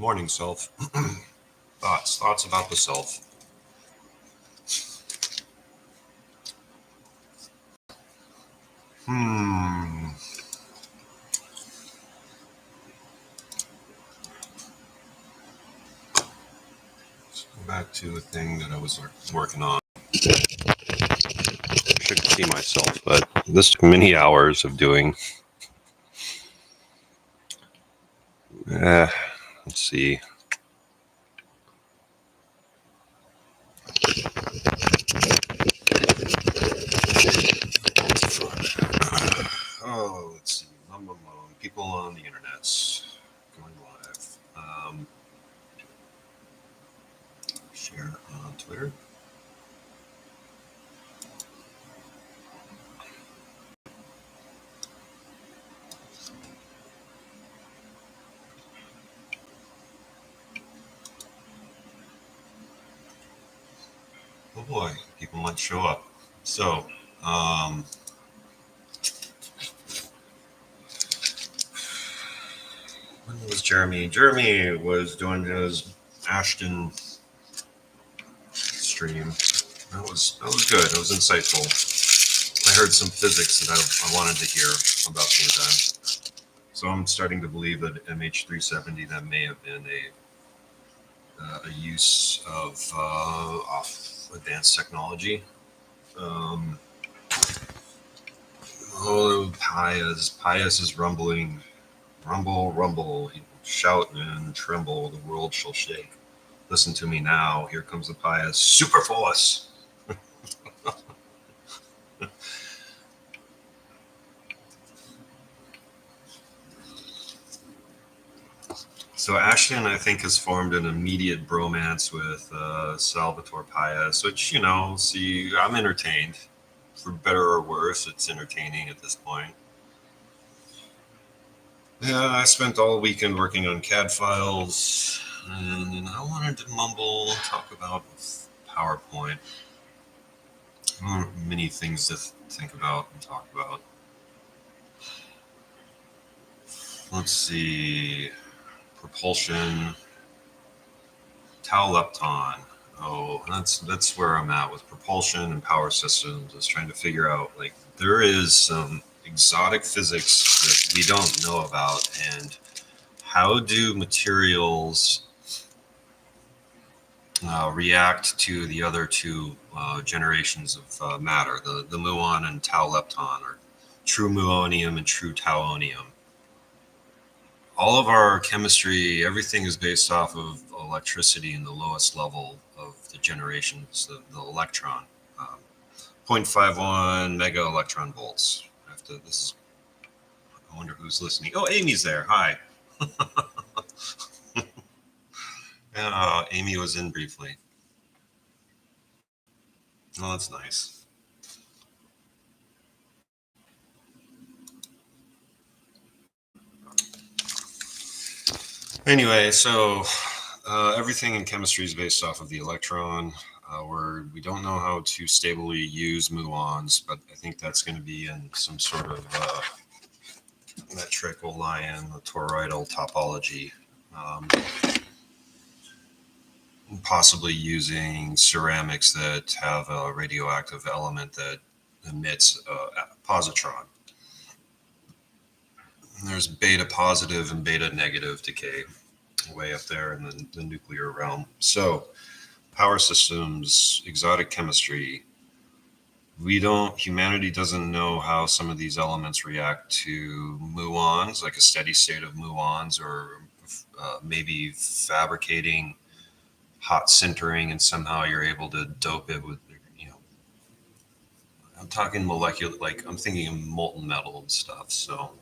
Morning, self. Thoughts about the self. Let's go back to a thing that I was working on. I should see myself, but this took many hours of doing. Let's see. Oh, let's see. People on the internet going live. Share on Twitter. Oh boy, people might show up. So, when was Jeremy? Jeremy was doing his Ashton stream. That was good. It was insightful. I heard some physics that I wanted to hear about the event. So I'm starting to believe that MH370, that may have been a use of advanced technology. Pious is rumbling. Rumble, rumble, shout and tremble, the world shall shake. Listen to me now, here comes the pious super force. So Ashton, I think, has formed an immediate bromance with Salvatore Pius, which, see, I'm entertained. For better or worse, it's entertaining at this point. Yeah, I spent all weekend working on CAD files, and I wanted to talk about PowerPoint. Many things to think about and talk about. Let's see. Propulsion. Tau lepton. Oh, that's where I'm at with propulsion and power systems. I was trying to figure out, there is some exotic physics that we don't know about, and how do materials react to the other two generations of matter, the muon and tau lepton, or true muonium and true tauonium. All of our chemistry, everything is based off of electricity in the lowest level of the generations, the electron. 0.51 mega electron volts. I wonder who's listening. Oh, Amy's there. Hi. Amy was in briefly. Oh, that's nice. Anyway, so everything in chemistry is based off of the electron. We don't know how to stably use muons, but I think that's going to be in some sort of metric Olian, toroidal topology. Possibly using ceramics that have a radioactive element that emits a positron. And there's beta positive and beta negative decay way up there in the nuclear realm. So power systems, exotic chemistry, humanity doesn't know how some of these elements react to muons, like a steady state of muons, or maybe fabricating hot sintering, and somehow you're able to dope it with, I'm talking molecular, I'm thinking of molten metal and stuff. So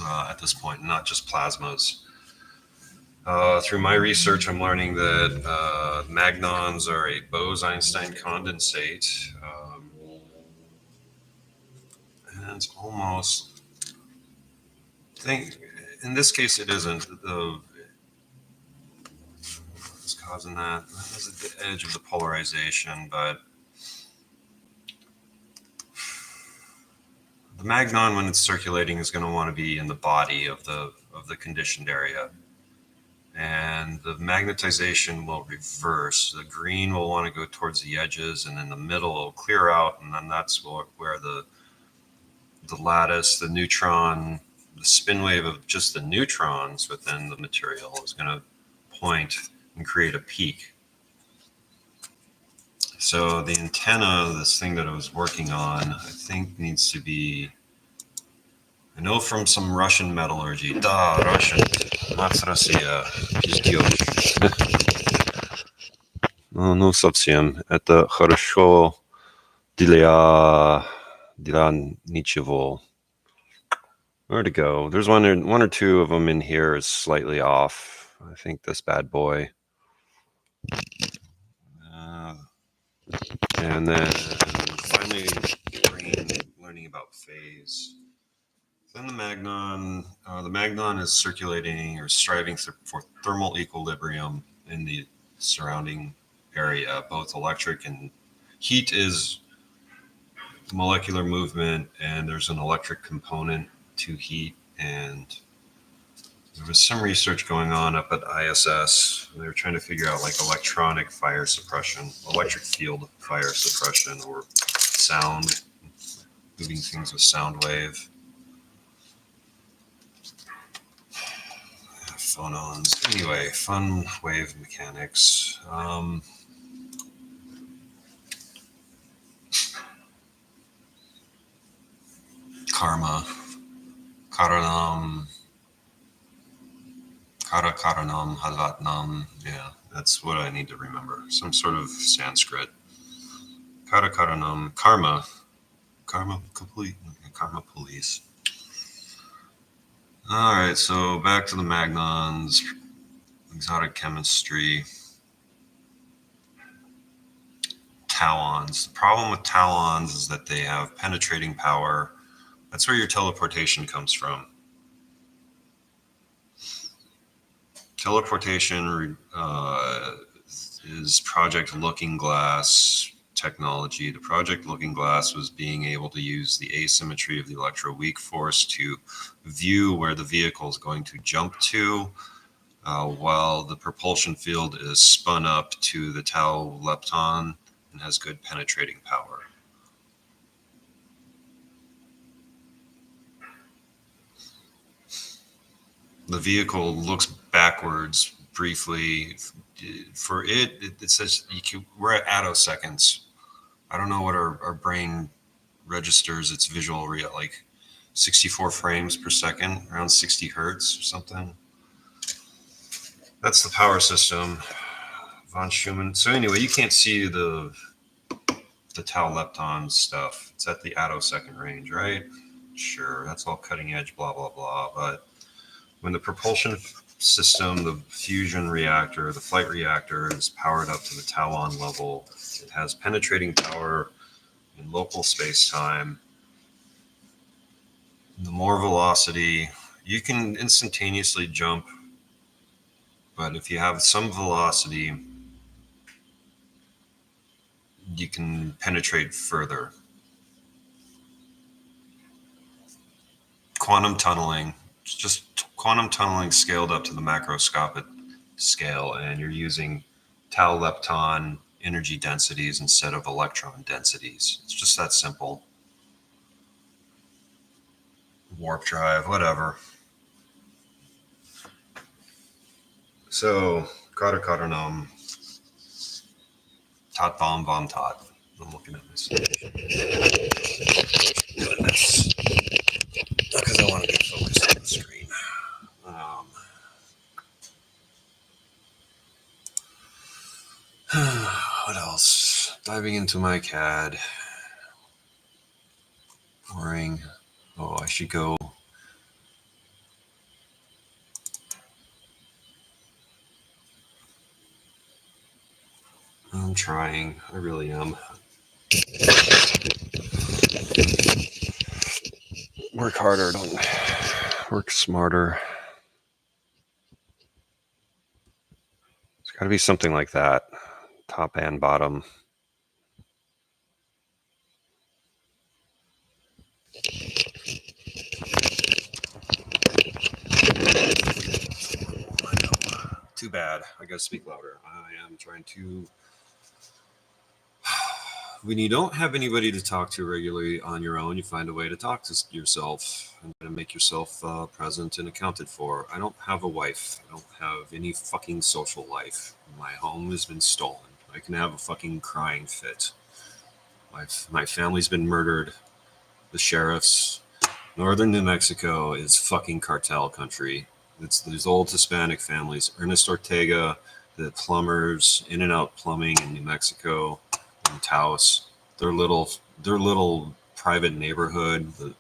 at this point, not just plasmas. Through my research, I'm learning that magnons are a Bose-Einstein condensate. And it's almost, in this case, it isn't. What's causing that? That is at the edge of the polarization, but the magnon, when it's circulating, is going to want to be in the body of the conditioned area. and the magnetization will reverse. The green will want to go towards the edges, and in the middle it'll clear out, and then that's where the lattice, the neutron, the spin wave of just the neutrons within the material is going to point and create a peak. So the antenna, this thing that I was working on, I think needs to be, I know from some Russian metallurgy, Russian, Mats Россия, пиздёж. Ну, совсем, это хорошо для ничего. Where to go? There's one or two of them in here is slightly off. I think this bad boy. And then finally, learning about phase. Then the magnon is circulating or striving for thermal equilibrium in the surrounding area. Both electric and heat is molecular movement, and there's an electric component to heat. And there was some research going on up at ISS. They were trying to figure out like electronic fire suppression, electric field fire suppression, or sound, moving things with sound wave. Phonons. Anyway, fun wave mechanics. Karma, karanam, karanam, havatnam. Yeah, that's what I need to remember. Some sort of Sanskrit. Karanam, karma complete, karma police. All right, so back to the magnons, exotic chemistry. Talons. The problem with talons is that they have penetrating power. That's where your teleportation comes from. Teleportation is Project Looking Glass technology. The Project Looking Glass was being able to use the asymmetry of the electroweak force to view where the vehicle is going to jump to, while the propulsion field is spun up to the tau lepton and has good penetrating power. The vehicle looks backwards briefly. For it says we're at attoseconds. I don't know what our brain registers its visual like 64 frames per second, around 60 hertz or something. That's the power system, von Schumann. So anyway, you can't see the tau lepton stuff. It's at the attosecond range, right? Sure, that's all cutting edge, blah, blah, blah. But when the propulsion system, the fusion reactor, the flight reactor is powered up to the tauon level, it has penetrating power in local space-time. The more velocity, you can instantaneously jump, but if you have some velocity, you can penetrate further. Quantum tunneling, just quantum tunneling scaled up to the macroscopic scale, and you're using tau lepton energy densities instead of electron densities. It's just that simple. Warp drive, whatever. So, karanam, tot bomb bomb tot. I'm looking at this. Doing this because I want to get focused on the screen. What else? Diving into my CAD. Boring. Oh, I should go. I'm trying. I really am. Work harder, don't work smarter. It's got to be something like that. Top and bottom. too bad. I gotta speak louder. I am trying to. When you don't have anybody to talk to regularly on your own, you find a way to talk to yourself and to make yourself present and accounted for. I don't have a wife. I don't have any fucking social life. My home has been stolen. I can have a fucking crying fit. My family's been murdered. The sheriffs. Northern New Mexico is fucking cartel country. It's these old Hispanic families. Ernest Ortega, the plumbers, In and Out Plumbing in New Mexico, in Taos. Their little private neighborhood, the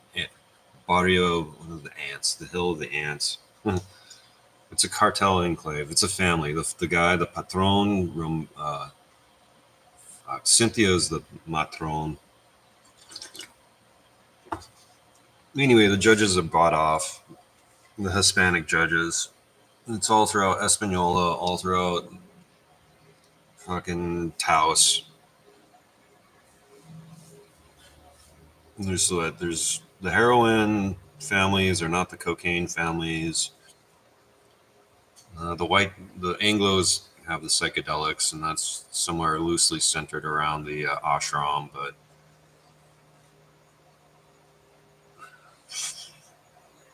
barrio, one of the ants, the hill of the ants. It's a cartel enclave. It's a family. The guy, the patron, Cynthia's the matron. Anyway, the judges are bought off. The Hispanic judges. It's all throughout Espanola, all throughout fucking Taos. There's the heroin families are not the cocaine families. The Anglos have the psychedelics, and that's somewhere loosely centered around the ashram. But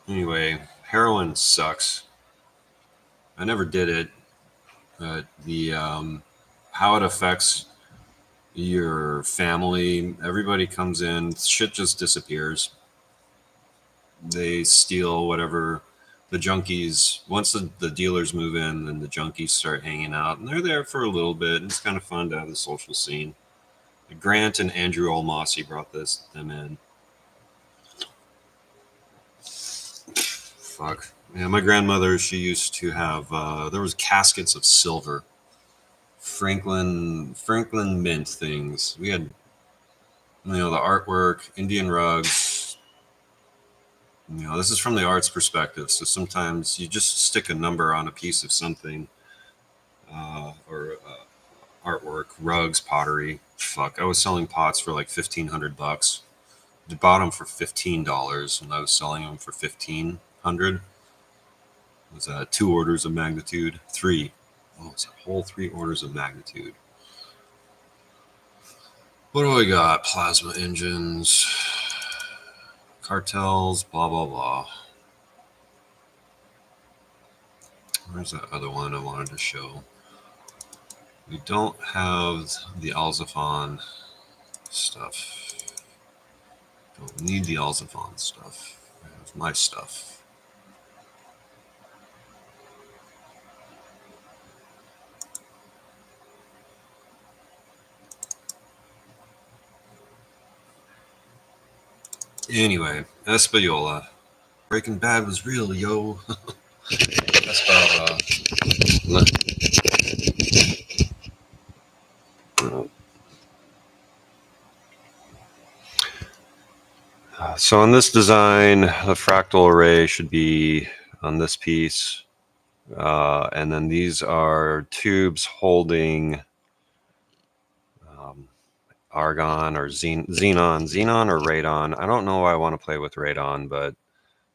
anyway, heroin sucks. I never did it, but the how it affects your family. Everybody comes in, shit just disappears. They steal whatever the junkies. Once the dealers move in, then the junkies start hanging out, and they're there for a little bit. And it's kind of fun to have the social scene. Grant and Andrew Olmossi brought them in. Fuck. Yeah, my grandmother, she used to have, there was caskets of silver. Franklin Mint things. We had, the artwork, Indian rugs. This is from the arts perspective. So sometimes you just stick a number on a piece of something, or artwork, rugs, pottery. Fuck, I was selling pots for like $1,500. I bought them for $15, and I was selling them for $1,500. It was 2 orders of magnitude. 3. Oh, it's a whole 3 orders of magnitude. What do I got? Plasma engines, cartels, blah, blah, blah. Where's that other one I wanted to show? We don't have the Alzafon stuff. Don't need the Alzafon stuff. I have my stuff. Anyway, Espayola. Breaking Bad was real, yo. That's about, so on this design, the fractal array should be on this piece. And then these are tubes holding argon or xenon or radon. I don't know why I want to play with radon, but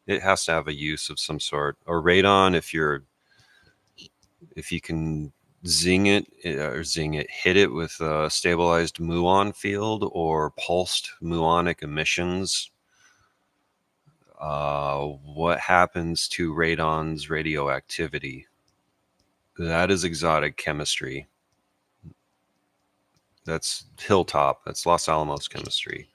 it has to have a use of some sort. Or radon, if you can hit it with a stabilized muon field or pulsed muonic emissions. What happens to radon's radioactivity? That is exotic chemistry. That's Hilltop. That's Los Alamos chemistry.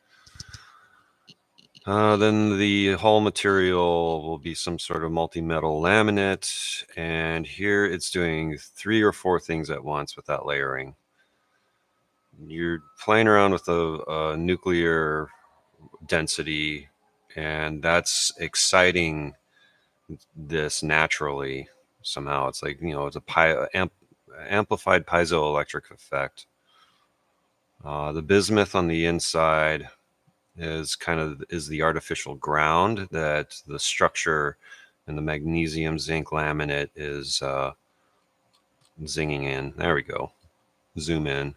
Then the hull material will be some sort of multi-metal laminate. And here it's doing 3 or 4 things at once with that layering. You're playing around with a nuclear density, and that's exciting this naturally somehow. It's like, it's a amplified piezoelectric effect. The bismuth on the inside is the artificial ground that the structure and the magnesium zinc laminate is zinging in. There we go. Zoom in.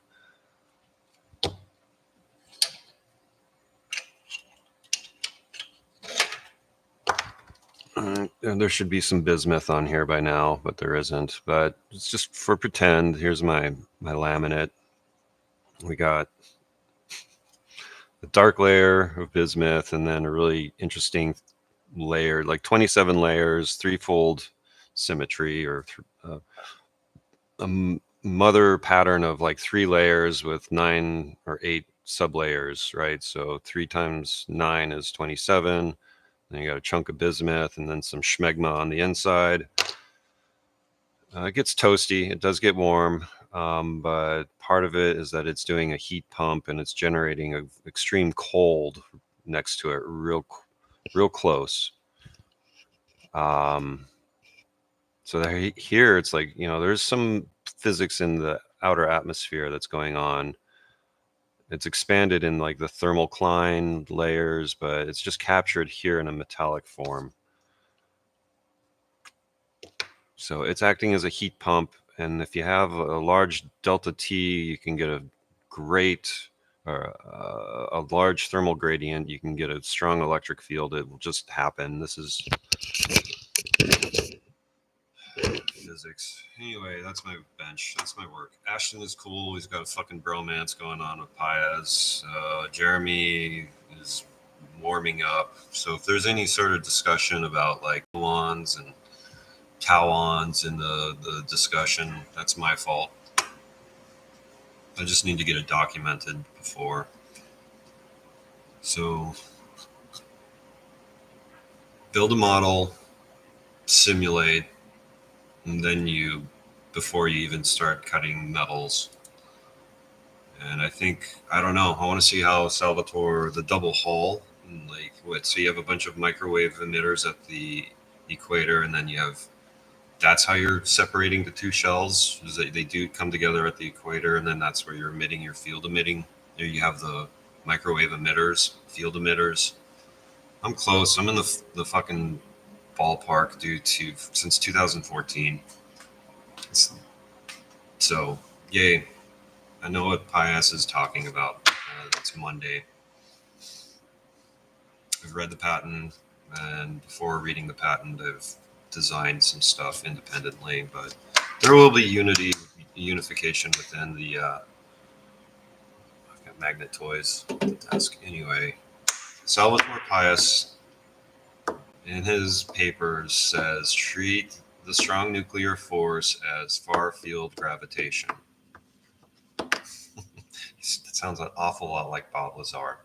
And there should be some bismuth on here by now, but there isn't. But it's just for pretend. Here's my laminate. We got a dark layer of bismuth and then a really interesting layer, like 27 layers, threefold symmetry, or a mother pattern of like 3 layers with 9 or 8 sublayers, right? So 3 times 9 is 27. Then you got a chunk of bismuth and then some schmegma on the inside. It gets toasty. It does get warm, but part of it is that it's doing a heat pump and it's generating an extreme cold next to it, real close. So here it's like, there's some physics in the outer atmosphere that's going on. It's expanded in like the thermocline layers, but it's just captured here in a metallic form. So it's acting as a heat pump. And if you have a large delta T, you can get a great, a large thermal gradient. You can get a strong electric field. It will just happen. This is physics. Anyway, that's my bench. That's my work. Ashton is cool. He's got a fucking bromance going on with Paez. Jeremy is warming up. So if there's any sort of discussion about like muons and tauons in the discussion, that's my fault. I just need to get it documented before. So build a model, simulate, and then before you even start cutting metals. And I don't know, I want to see how Salvatore, the double hull, like so you have a bunch of microwave emitters at the equator, and then that's how you're separating the two shells, is that they do come together at the equator, and then that's where you're emitting your field emitting. There you have the microwave emitters, field emitters. I'm close. I'm in the fucking ballpark since 2014. So, yay. I know what Paez is talking about. It's Monday. I've read the patent, and before reading the patent, I've designed some stuff independently, but there will be unification within the I've got magnet toys at the desk. Anyway, Salvatore Paez in his papers says treat the strong nuclear force as far field gravitation. That sounds an awful lot like Bob Lazar.